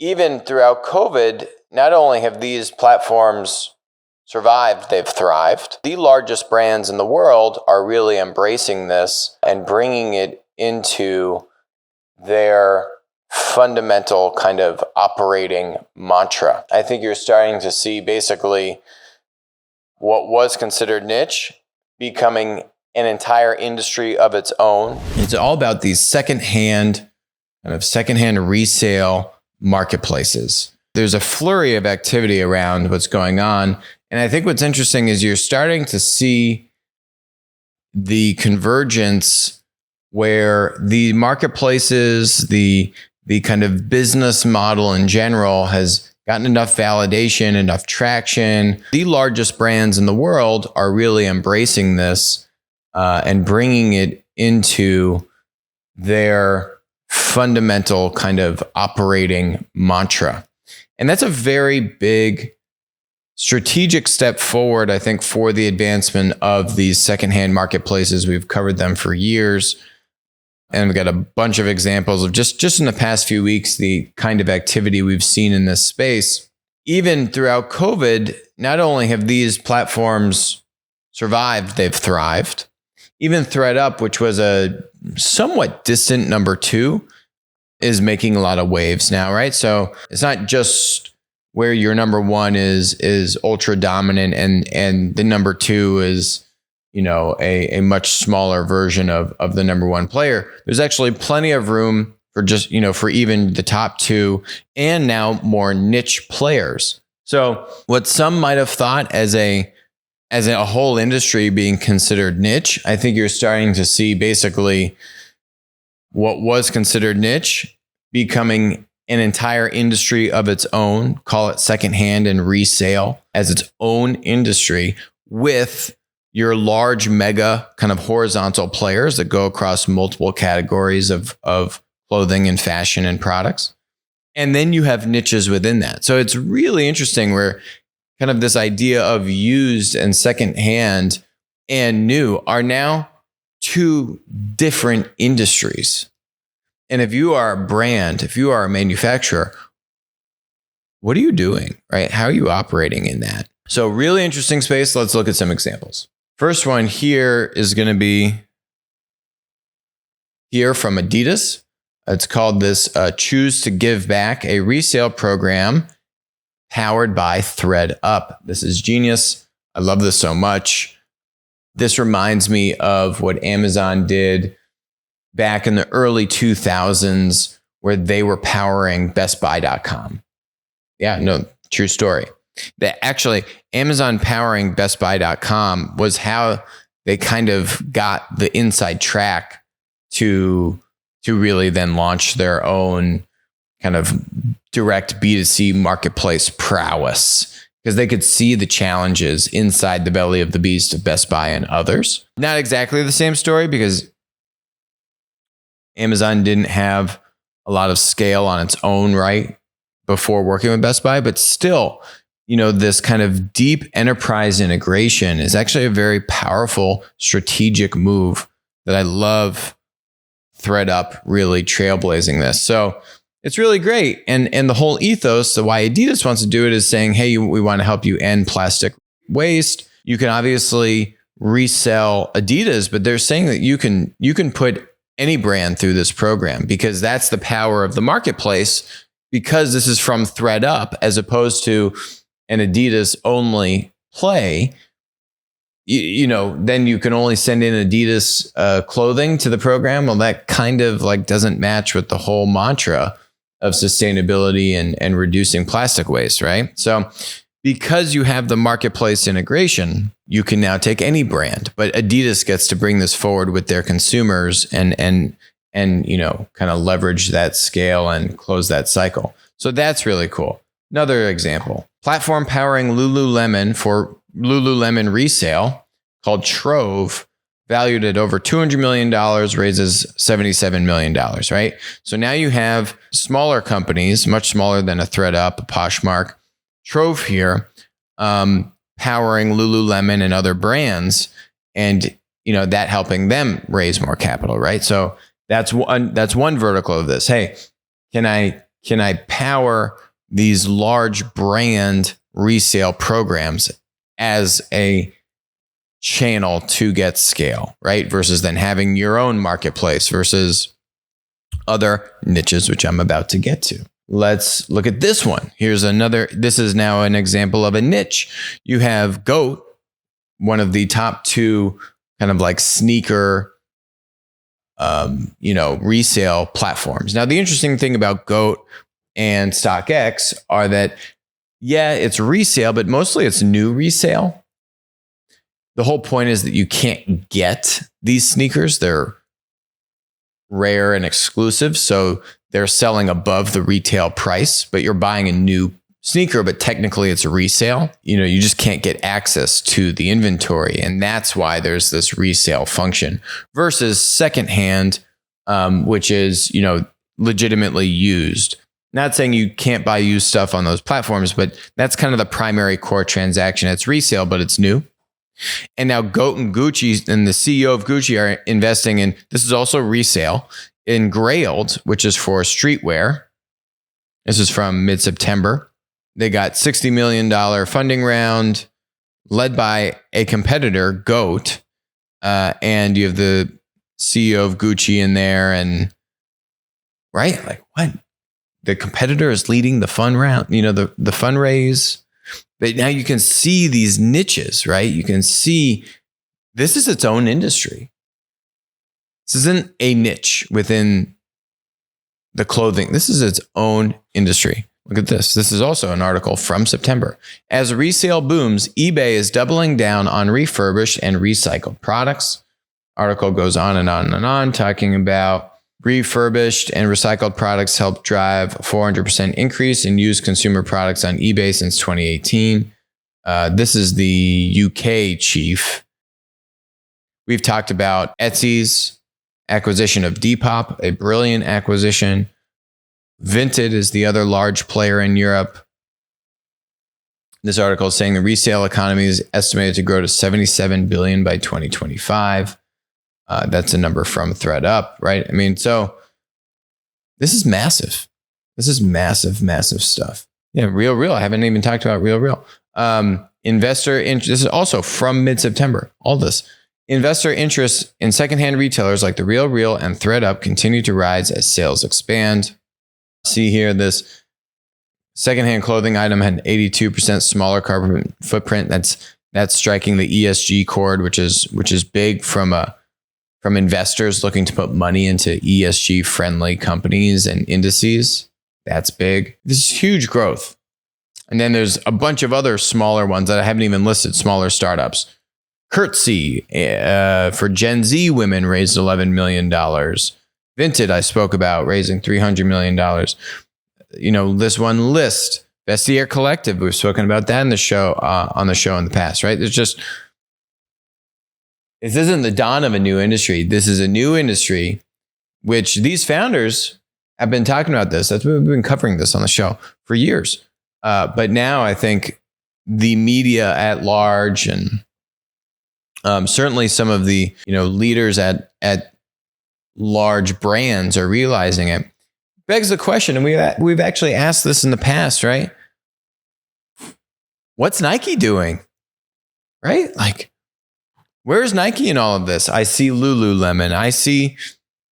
even throughout COVID, not only have these platforms survived, they've thrived. The largest brands in the world are really embracing this and bringing it into their fundamental kind of operating mantra. I think you're starting to see basically what was considered niche becoming an entire industry of its own. It's all about these secondhand resale marketplaces. There's a flurry of activity around what's going on. And I think what's interesting is you're starting to see the convergence where the marketplaces, the kind of business model in general has gotten enough validation, enough traction. The largest brands in the world are really embracing this and bringing it into their fundamental kind of operating mantra. And that's a very big strategic step forward, I think, for the advancement of these secondhand marketplaces. We've covered them for years. And we've got a bunch of examples of just in the past few weeks, the kind of activity we've seen in this space. Even throughout COVID, not only have these platforms survived, they've thrived. Even ThredUp, which was a somewhat distant number two, is making a lot of waves now, right? So it's not just where your number one is ultra dominant and the number two is, a much smaller version of the number one player. There's actually plenty of room for just, for even the top two and now more niche players. So what some might have thought as a whole industry being considered niche, I think you're starting to see basically what was considered niche becoming an entire industry of its own, call it secondhand and resale as its own industry with your large mega kind of horizontal players that go across multiple categories of clothing and fashion and products. And then you have niches within that. So it's really interesting where kind of this idea of used and secondhand and new are now two different industries. And if you are a brand, if you are a manufacturer, what are you doing, right? How are you operating in that? So really interesting space. Let's look at some examples. First one here is going to be here from Adidas. It's called this Choose to Give Back, a resale program powered by ThredUp. This is genius. I love this so much. This reminds me of what Amazon did back in the early 2000s where they were powering BestBuy.com. Yeah, no, true story. That actually Amazon powering BestBuy.com was how they kind of got the inside track to really then launch their own kind of direct B2C marketplace prowess, because they could see the challenges inside the belly of the beast of Best Buy and others. Not exactly the same story because Amazon didn't have a lot of scale on its own right before working with Best Buy, but still, this kind of deep enterprise integration is actually a very powerful strategic move that I love ThredUp really trailblazing this. So it's really great. And the whole ethos, the why Adidas wants to do it is saying, hey, we want to help you end plastic waste. You can obviously resell Adidas, but they're saying that you can put any brand through this program because that's the power of the marketplace, because this is from ThredUp as opposed to an Adidas only play. Then you can only send in Adidas clothing to the program. Well, that kind of doesn't match with the whole mantra of sustainability and reducing plastic waste, right? So because you have the marketplace integration, you can now take any brand, but Adidas gets to bring this forward with their consumers and kind of leverage that scale and close that cycle. So that's really cool. Another example, platform powering Lululemon for Lululemon resale called Trove, valued at over $200 million, raises $77 million, right? So now you have smaller companies, much smaller than a ThredUp, a Poshmark, Trove here, powering Lululemon and other brands, and that helping them raise more capital, right? So that's one vertical of this. Hey, can I can I power these large brand resale programs as a channel to get scale, right? Versus then having your own marketplace versus other niches, which I'm about to get to. Let's look at this one. Here's another. This is now an example of a niche. You have GOAT, one of the top two kind of like sneaker, resale platforms. Now, the interesting thing about GOAT and StockX are that, yeah, it's resale, but mostly it's new resale. The whole point is that you can't get these sneakers. They're rare and exclusive. So they're selling above the retail price, but you're buying a new sneaker, but technically it's a resale. You just can't get access to the inventory. And that's why there's this resale function versus secondhand, which is, legitimately used. Not saying you can't buy used stuff on those platforms, but that's kind of the primary core transaction. It's resale, but it's new. And now GOAT and Gucci and the CEO of Gucci are investing in, this is also resale, in Grailed, which is for streetwear. This is from mid-September. They got $60 million funding round led by a competitor, GOAT. And you have the CEO of Gucci in there. And right, like what? The competitor is leading the fund round, the fundraise. But now you can see these niches, right? You can see this is its own industry. This isn't a niche within the clothing. This is its own industry. Look at this. This is also an article from September. As resale booms, eBay is doubling down on refurbished and recycled products. Article goes on and on and on, talking about refurbished and recycled products help drive a 400% increase in used consumer products on eBay since 2018. This is the UK chief. We've talked about Etsy's acquisition of Depop, a brilliant acquisition. Vinted is the other large player in Europe. This article is saying the resale economy is estimated to grow to $77 billion by 2025. That's a number from ThreadUp, right? I mean, so this is massive. This is massive, massive stuff. Yeah, Real. I haven't even talked about Real. This is also from mid-September. All this. Investor interest in secondhand retailers like the Real and ThreadUp continue to rise as sales expand. See here, this secondhand clothing item had an 82% smaller carbon footprint. That's striking the ESG chord, which is big from investors looking to put money into ESG friendly companies and indices. That's big. This is huge growth. And then there's a bunch of other smaller ones that I haven't even listed, smaller startups. Curtsy for Gen Z women raised $11 million. Vinted, I spoke about raising $300 million. This one, List, Vestiaire Collective. We've spoken about that on the show in the past, right? This isn't the dawn of a new industry. This is a new industry, which these founders have been talking about this. We've been covering this on the show for years. But now I think the media at large and certainly some of the leaders at large brands are realizing it. Begs the question, and we've actually asked this in the past, right? What's Nike doing? Right? Like, where's Nike in all of this? I see Lululemon. I see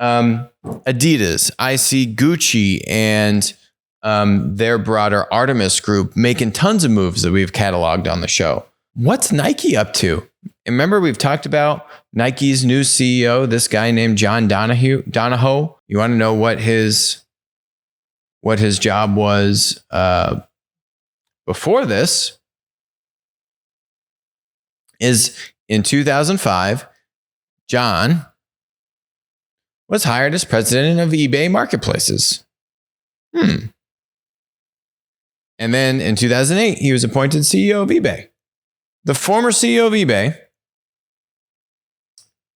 Adidas. I see Gucci and their broader Artemis group making tons of moves that we've cataloged on the show. What's Nike up to? Remember, we've talked about Nike's new CEO, this guy named John Donahoe. You want to know what his job was before this? Is in 2005, John was hired as president of eBay Marketplaces. And then in 2008, he was appointed CEO of eBay. The former CEO of eBay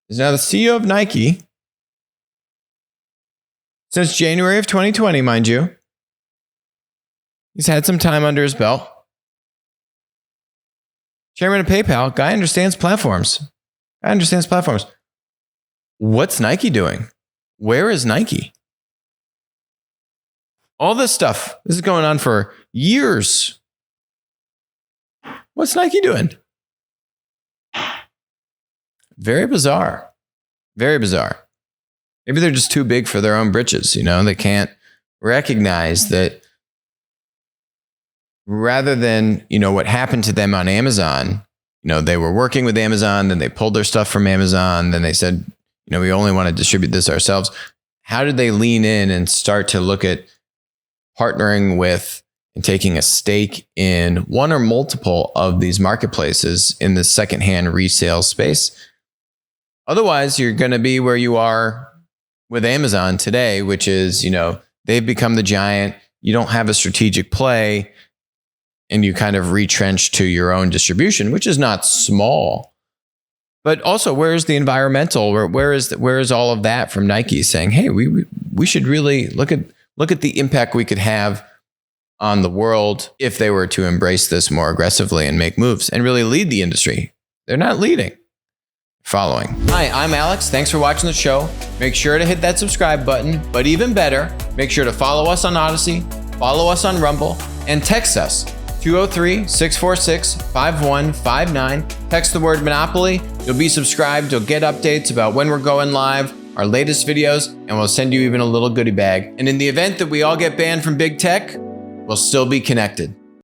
is now the CEO of Nike since January of 2020, mind you. He's had some time under his belt. Chairman of PayPal, guy understands platforms. What's Nike doing? Where is Nike? All this stuff. This is going on for years. What's Nike doing? Very bizarre. Very bizarre. Maybe they're just too big for their own britches. They can't recognize that rather than, what happened to them on Amazon, they were working with Amazon, then they pulled their stuff from Amazon, then they said, we only want to distribute this ourselves. How did they lean in and start to look at partnering with and taking a stake in one or multiple of these marketplaces in the secondhand resale space? Otherwise, you're going to be where you are with Amazon today, which is, they've become the giant. You don't have a strategic play, and you kind of retrench to your own distribution, which is not small. But also, where is the environmental? Where is all of that from Nike saying, hey, we should really look at the impact we could have on the world if they were to embrace this more aggressively and make moves and really lead the industry? They're not leading. Following. Hi, I'm Alex. Thanks for watching the show. Make sure to hit that subscribe button, but even better, make sure to follow us on Odyssey, follow us on Rumble, and text us 203-646-5159. Text the word Monopoly. You'll be subscribed. You'll get updates about when we're going live, our latest videos, and we'll send you even a little goodie bag. And in the event that we all get banned from big tech, we'll still be connected.